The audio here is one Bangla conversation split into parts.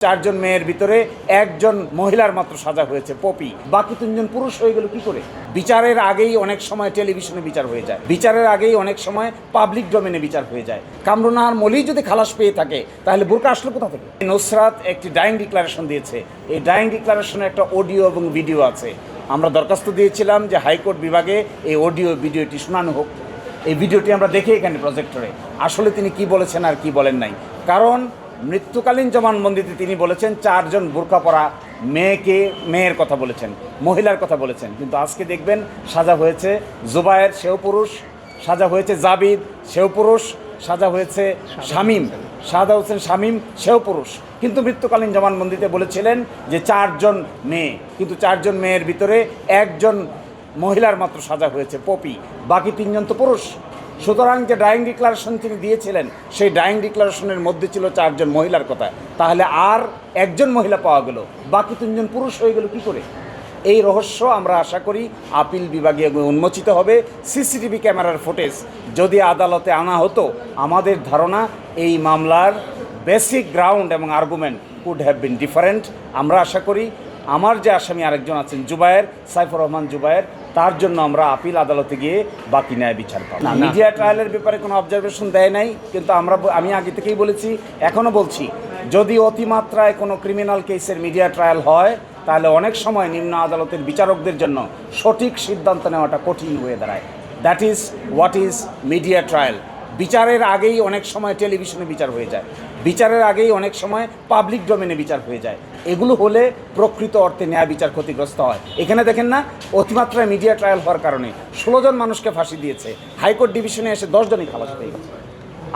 চারজন মেয়ের ভিতরে একজন মহিলার মাত্র সাজা হয়েছে পপি, বাকি তিনজন পুরুষ হয়ে গেল কি করে? বিচারের আগেই অনেক সময় টেলিভিশনে বিচার হয়ে যায়, বিচারের আগেই অনেক সময় পাবলিক ডোমেনে বিচার হয়ে যায়। কামরুন নাহার মলি যদি খালাস পেয়ে থাকে তাহলে বোরকা আসলো কোথা থেকে? নুসরাত একটি ডাইং ডিক্লারেশন দিয়েছে, এই ডাইং ডিক্লারেশনে একটা অডিও এবং ভিডিও আছে। আমরা দরখাস্ত দিয়েছিলাম যে হাইকোর্ট বিভাগে এই অডিও ভিডিওটি শোনানো হোক। এই ভিডিওটি আমরা দেখি এখানে প্রজেক্টরে আসলে তিনি কি বলেছেন আর কি বলেন নাই। কারণ মৃত্যুকালীন জবানবন্দিতে তিনি বলেছেন চারজন বোরকা পরা মেয়ের কথা বলেছেন, মহিলার কথা বলেছেন, কিন্তু আজকে দেখবেন সাজা হয়েছে জুবায়ের, সেও পুরুষ, সাজা হয়েছে জাবিদ, সেও পুরুষ, সাজা হয়েছে শাহাদা হোসেন শামীম, সেও পুরুষ। কিন্তু মৃত্যুকালীন জবানবন্দিতে বলেছিলেন যে চারজন মেয়ে, কিন্তু চারজন মেয়ের ভিতরে একজন মহিলার মাত্র সাজা হয়েছে পপি, বাকি তিনজন তো পুরুষ। সুতরাং যে ডাইং ডিক্লারেশন তিনি দিয়েছিলেন সেই ডাইং ডিক্লারেশনের মধ্যে ছিল চারজন মহিলার কথা, তাহলে আর একজন মহিলা পাওয়া গেল, বাকি তিনজন পুরুষ হয়ে গেল কি করে? এই রহস্য আমরা আশা করি আপিল বিভাগে উন্মোচিত হবে। সিসিটিভি ক্যামেরার ফুটেজ যদি আদালতে আনা হতো, আমাদের ধারণা এই মামলার বেসিক গ্রাউন্ড এবং argument could have been different. আমরা আশা করি আমার যে আসামি আরেকজন আছেন জুবায়ের, সাইফুর রহমান জুবায়ের, তার জন্য আমরা আপিল আদালতে গিয়ে বাকি ন্যায় বিচার পাবো। মিডিয়া ট্রায়ালের ব্যাপারে কোনো অবজারভেশন দেয় নাই, কিন্তু আমি আগে থেকেই বলেছি, এখনও বলছি, যদি অতিমাত্রায় কোনো ক্রিমিনাল কেসের মিডিয়া ট্রায়াল হয় তাহলে অনেক সময় নিম্ন আদালতের বিচারকদের জন্য সঠিক সিদ্ধান্ত নেওয়াটা কঠিন হয়ে দাঁড়ায়। That is what is media trial. বিচারের আগেই অনেক সময় টেলিভিশনে বিচার হয়ে যায়, বিচারের আগেই অনেক সময় পাবলিক ডোমেনে বিচার হয়ে যায়। এগুলো হলে প্রকৃত অর্থে ন্যায় বিচার ক্ষতিগ্রস্ত হয়। এখানে দেখেন না, অতিমাত্রায় মিডিয়া ট্রায়াল হওয়ার কারণে 16 জন মানুষকে ফাঁসি দিয়েছে, হাইকোর্ট ডিভিশনে এসে 10 জনই খালাস পেয়ে গেছে।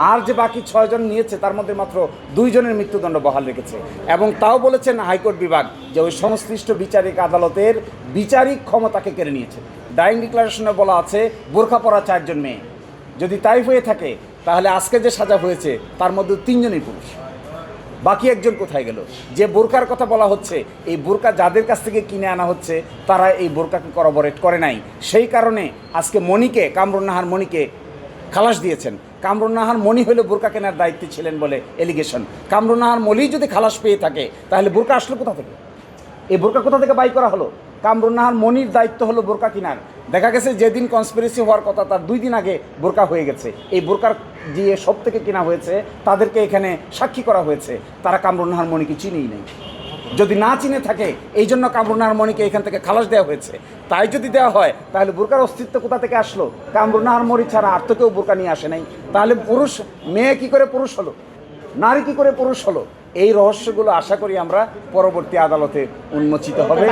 আর যে বাকি 6 জন নিয়েছে তার মধ্যে মাত্র 2 জনের মৃত্যুদণ্ড বহাল রেখেছে। এবং তাও বলেছেন হাইকোর্ট বিভাগ যে ওই সংশ্লিষ্ট বিচারিক আদালতের বিচারিক ক্ষমতাকে কেড়ে নিয়েছে। ডাইং ডিক্লারেশনে বলা আছে বোরকা পরা 4 জন মেয়ে, যদি তাই হয়ে থাকে তাহলে আজকে যে সাজা হয়েছে তার মধ্যে 3 জনই পুরুষ, বাকি একজন কোথায় গেল? যে বোরকার কথা বলা হচ্ছে, এই বোরকা যাদের কাছ থেকে কিনে আনা হচ্ছে তারা এই বোরকাকে করবরেট করে নাই। সেই কারণে আজকে কামরুন নাহার মনিকে খালাস দিয়েছেন। কামরুন নাহার মনি হলে বোরকা কেনার দায়িত্বে ছিলেন বলে এলিগেশন। কামরুন নাহার মলি যদি খালাস পেয়ে থাকে তাহলে বোরকা আসলো কোথা থেকে? এই বোরকা কোথা থেকে বাই করা হলো? কামরুন নাহার মনির দায়িত্ব হলো বোরকা কেনার। দেখা গেছে যেদিন কনস্পিরেসি হওয়ার কথা তার 2 দিন আগে বোরকা হয়ে গেছে। এই বোরকার যে সব থেকে কেনা হয়েছে তাদেরকে এখানে সাক্ষী করা হয়েছে, তারা কামরুন নাহার মনিকে চিনেই নেই। যদি না চিনে থাকে এই জন্য কামরুন নাহার মনিকে এখান থেকে খালাস দেওয়া হয়েছে। তাই যদি দেওয়া হয় তাহলে বোরকার অস্তিত্ব কোথা থেকে আসলো? কামরুন নাহার মনি ছাড়া আর তো কেউ বোরকা নিয়ে আসে নাই। তাহলে মেয়ে কি করে পুরুষ হলো, নারী কি করে পুরুষ হলো? এই রহস্যগুলো আশা করি আমরা পরবর্তী আদালতে উন্মোচিত হবে।